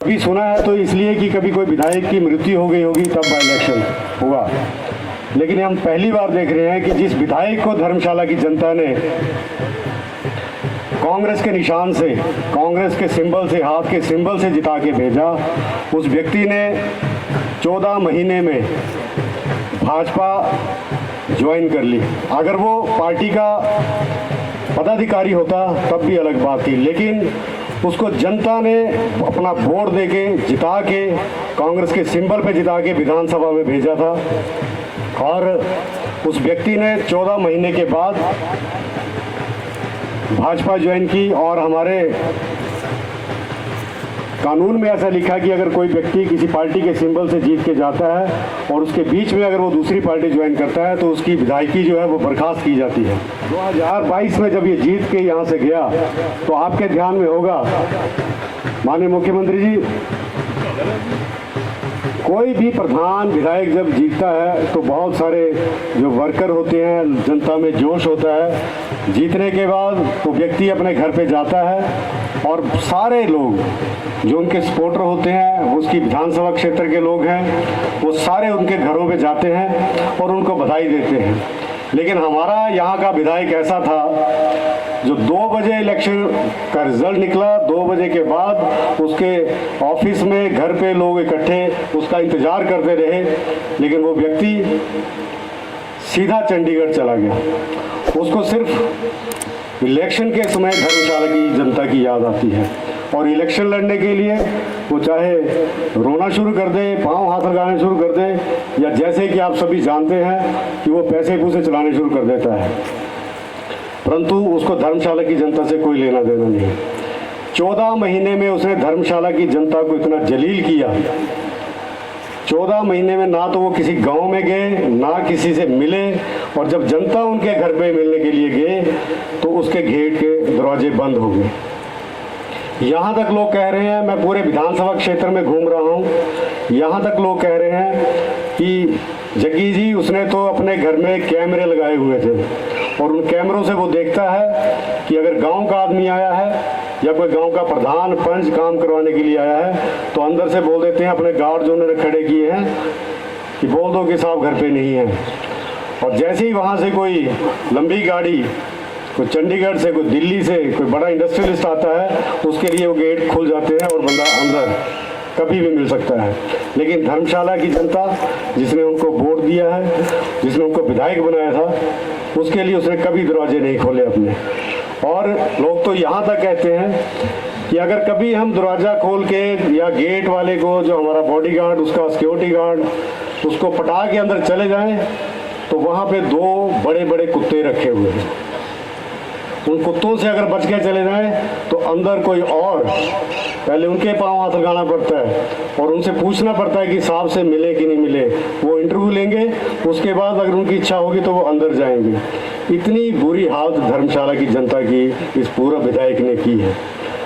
अभी सुना है तो इसलिए कि कभी कोई विधायक की मृत्यु हो गई होगी तब बाई इलेक्शन हुआ, लेकिन हम पहली बार देख रहे हैं कि जिस विधायक को धर्मशाला की जनता ने कांग्रेस के निशान से, कांग्रेस के सिंबल से, हाथ के सिंबल से जिता के भेजा, उस व्यक्ति ने 14 महीने में भाजपा ज्वाइन कर ली। अगर वो पार्टी का पदाधिकारी होता तब भी अलग बात थी, लेकिन उसको जनता ने अपना वोट देके जिता के, कांग्रेस के सिंबल पे जिता के विधानसभा में भेजा था। और उस व्यक्ति ने 14 महीने के बाद भाजपा ज्वाइन की। और हमारे कानून में ऐसा लिखा कि अगर कोई व्यक्ति किसी पार्टी के सिंबल से जीत के जाता है और उसके बीच में अगर वो दूसरी पार्टी ज्वाइन करता है तो उसकी विधायकी जो है वो बर्खास्त की जाती है। 2022 में जब ये जीत के यहाँ से गया तो आपके ध्यान में होगा माननीय मुख्यमंत्री जी, कोई भी प्रधान विधायक जब जीतता है तो बहुत सारे जो वर्कर होते हैं, जनता में जोश होता है। जीतने के बाद वो व्यक्ति अपने घर पे जाता है और सारे लोग जो उनके सपोर्टर होते हैं, उसकी विधानसभा क्षेत्र के लोग हैं, वो सारे उनके घरों पे जाते हैं और उनको बधाई देते हैं। लेकिन हमारा यहाँ का विधायक ऐसा था जो 2 बजे इलेक्शन का रिजल्ट निकला, 2 बजे के बाद उसके ऑफिस में, घर पे लोग इकट्ठे उसका इंतजार करते रहे, लेकिन वो व्यक्ति सीधा चंडीगढ़ चला गया। उसको सिर्फ इलेक्शन के समय धर्मशाला की जनता की याद आती है और इलेक्शन लड़ने के लिए वो चाहे रोना शुरू कर दे, पाँव हाथ लगाने शुरू कर दे, या जैसे कि आप सभी जानते हैं कि वो पैसे पूसे चलाने शुरू कर देता है, परंतु उसको धर्मशाला की जनता से कोई लेना देना नहीं। 14 महीने में उसने धर्मशाला की जनता को इतना जलील किया। 14 महीने में ना तो वो किसी गांव में गए, ना किसी से मिले, और जब जनता उनके घर पे मिलने के लिए गए तो उसके गेट के दरवाजे बंद हो गए। यहाँ तक लोग कह रहे हैं, मैं पूरे विधानसभा क्षेत्र में घूम रहा हूँ, यहाँ तक लोग कह रहे हैं कि जग्गी जी उसने तो अपने घर में कैमरे लगाए हुए थे और उन कैमरों से वो देखता है कि अगर गांव का आदमी आया है या कोई गांव का प्रधान पंच काम करवाने के लिए आया है तो अंदर से बोल देते हैं अपने गार्ड जो उन्होंने खड़े किए हैं कि बोल दो कि साहब घर पे नहीं है। और जैसे ही वहाँ से कोई लंबी गाड़ी, कोई चंडीगढ़ से, कोई दिल्ली से, कोई बड़ा इंडस्ट्रियलिस्ट आता है, उसके लिए वो गेट खुल जाते हैं और बंदा अंदर कभी भी मिल सकता है। लेकिन धर्मशाला की जनता जिसने उनको वोट दिया है, जिसने उनको विधायक बनाया था, उसके लिए उसने कभी दरवाजे नहीं खोले अपने। और लोग तो यहाँ तक कहते हैं कि अगर कभी हम दरवाज़ा खोल के या गेट वाले को, जो हमारा बॉडीगार्ड, उसका सिक्योरिटी गार्ड, उसको पटा के अंदर चले जाएं तो वहाँ पे 2 बड़े बड़े कुत्ते रखे हुए हैं। उन कुत्तों से अगर बच के चले जाएं तो अंदर कोई और, पहले उनके पाँव हाथ लगाना पड़ता है और उनसे पूछना पड़ता है कि साहब से मिले कि नहीं मिले। वो इंटरव्यू लेंगे, उसके बाद अगर उनकी इच्छा होगी तो वो अंदर जाएंगे। इतनी बुरी हालत धर्मशाला की जनता की इस पूर्व विधायक ने की है।